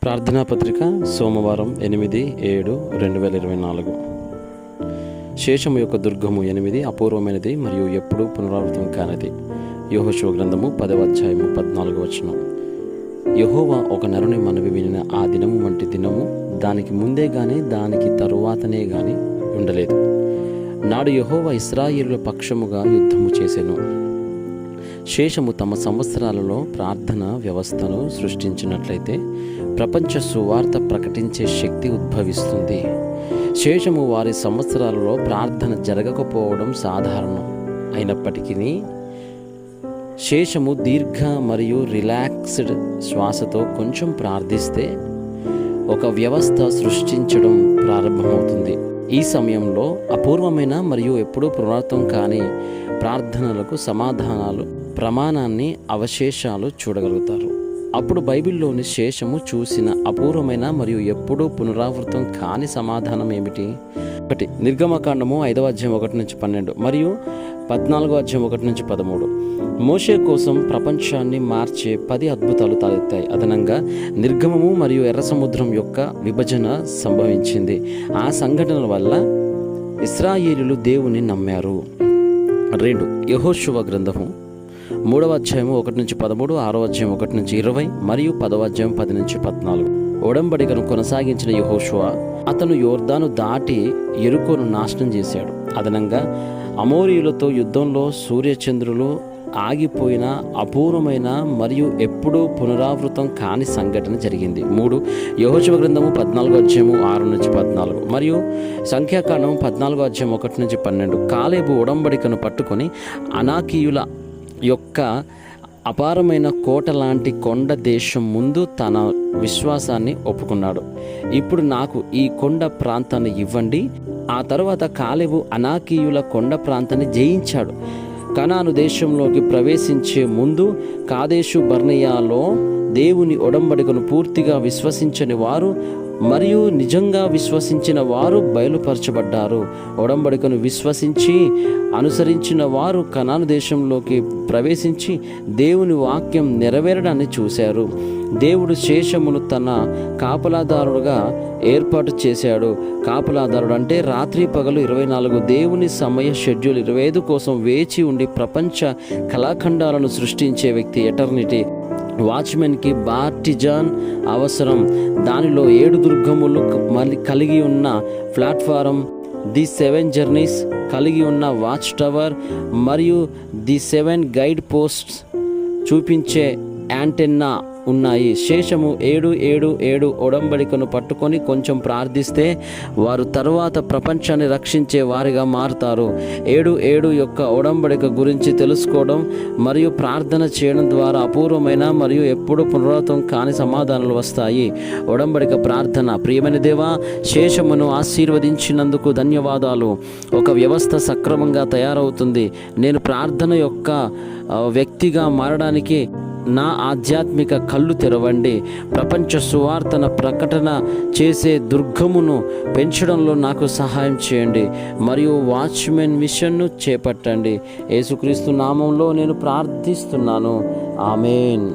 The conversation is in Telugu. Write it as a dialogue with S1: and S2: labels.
S1: ప్రార్థనా పత్రిక సోమవారం 8/7/2024. శేషము యొక్క దుర్గము 8 అపూర్వమైనది మరియు ఎప్పుడూ పునరావృతం కానిది. యెహోషువ గ్రంథము 10వ అధ్యాయము 14వ వచనం. యెహోవా ఒక నరుని మనవి వినిన ఆ దినము వంటి దినము దానికి ముందే గాని దానికి తరువాతనే గాని ఉండలేదు. నాడు యెహోవా ఇశ్రాయేలుల పక్షముగా యుద్ధము చేసెను. శేషము తమ సంవత్సరాలలో ప్రార్థన వ్యవస్థను సృష్టించినట్లయితే ప్రపంచ సువార్త ప్రకటించే శక్తి ఉద్భవిస్తుంది. శేషము వారి సంవత్సరాలలో ప్రార్థన జరగకపోవడం సాధారణం అయినప్పటికీ శేషము దీర్ఘ మరియు రిలాక్స్డ్ శ్వాసతో కొంచెం ప్రార్థిస్తే ఒక వ్యవస్థ సృష్టించడం ప్రారంభమవుతుంది. ఈ సమయంలో అపూర్వమైన మరియు ఎప్పుడూ పునరావృతం కాని ప్రార్థనలకు సమాధానాలు, ప్రమాణాన్ని, అవశేషాలు చూడగలుగుతారు. అప్పుడు బైబిల్లోని శేషము చూసిన అపూర్వమైన మరియు ఎప్పుడూ పునరావృతం కాని సమాధానం ఏమిటి? 1. నిర్గమకాండము 5వ అధ్యాయం 1-12 మరియు 14వ అధ్యాయం 1-13. మోషే కోసం ప్రపంచాన్ని మార్చే 10 అద్భుతాలు తలెత్తాయి. అదనంగా నిర్గమము మరియు ఎర్ర సముద్రం యొక్క విభజన సంభవించింది. ఆ సంఘటనల వల్ల ఇశ్రాయేలీయులు దేవుని నమ్మారు. 2. యెహోషువ గ్రంథము 3వ అధ్యాయము 1-13, 6వ అధ్యాయం 1-20 మరియు 10వ అధ్యాయం 10-14. ఒడంబడికను కొనసాగించిన యెహోషువ అతను యోర్దాను దాటి యెరికోను నాశనం చేశాడు. అదనంగా అమోరీయులతో యుద్ధంలో సూర్యచంద్రులు ఆగిపోయిన అపూర్వమైన మరియు ఎప్పుడూ పునరావృతం కాని సంఘటన జరిగింది. 3. యెహోషువ గ్రంథము 14వ అధ్యాయము 6-14 మరియు సంఖ్యాకాండము 14వ అధ్యాయం 1-12. కాలేబు ఒడంబడికను పట్టుకొని అనాకీయుల యొక్క అపారమైన కోట లాంటి కొండ దేశం ముందు తన విశ్వాసాన్ని ఒప్పుకున్నాడు. ఇప్పుడు నాకు ఈ కొండ ప్రాంతాన్ని ఇవ్వండి. ఆ తర్వాత కాలేబు అనాకీయుల కొండ ప్రాంతాన్ని జయించాడు. కనాను దేశంలోకి ప్రవేశించే ముందు కాదేషు బర్నేయలో దేవుని ఒడంబడికను పూర్తిగా విశ్వసించని వారు మరియు నిజంగా విశ్వసించిన వారు బయలుపరచబడ్డారు. ఒడంబడికను విశ్వసించి అనుసరించిన వారు కనాను దేశంలోకి ప్రవేశించి దేవుని వాక్యం నెరవేరడాన్ని చూశారు. దేవుడు శేషమును తన కాపలాదారుడుగా ఏర్పాటు చేశాడు. కాపలాదారుడు అంటే రాత్రి పగలు 24 దేవుని సమయ షెడ్యూల్ 25 కోసం వేచి ఉండి ప్రపంచ కళాఖండాలను సృష్టించే వ్యక్తి. ఎటర్నిటీ వాచ్మెన్కి బాప్టిజం అవసరం. దానిలో 7 దుర్గములు కలిగి ఉన్న ప్లాట్ఫారం, ది 7 జర్నీస్ కలిగి ఉన్న వాచ్ టవర్ మరియు ది 7 గైడ్ పోస్ట్స్ చూపించే యాంటెన్నా ఉన్నాయి. శేషము 7 ఒడంబడికను పట్టుకొని కొంచెం ప్రార్థిస్తే వారు తరువాత ప్రపంచాన్ని రక్షించే వారిగా మారుతారు. 7 యొక్క ఒడంబడిక గురించి తెలుసుకోవడం మరియు ప్రార్థన చేయడం ద్వారా అపూర్వమైన మరియు ఎప్పుడు పునరావృతం కాని సమాధానాలు వస్తాయి. ఒడంబడిక ప్రార్థన. ప్రియమైన దేవా, శేషమును ఆశీర్వదించినందుకు ధన్యవాదాలు. ఒక వ్యవస్థ సక్రమంగా తయారవుతుంది. నేను ప్రార్థన యొక్క వ్యక్తిగా మారడానికి నా ఆధ్యాత్మిక కళ్ళు తెరవండి. ప్రపంచ సువార్తన ప్రకటన చేసే దుర్గమును పెంచడంలో నాకు సహాయం చేయండి మరియు వాచ్మెన్ మిషన్ను చేపట్టండి. యేసుక్రీస్తు నామంలో నేను ప్రార్థిస్తున్నాను. ఆమేన్.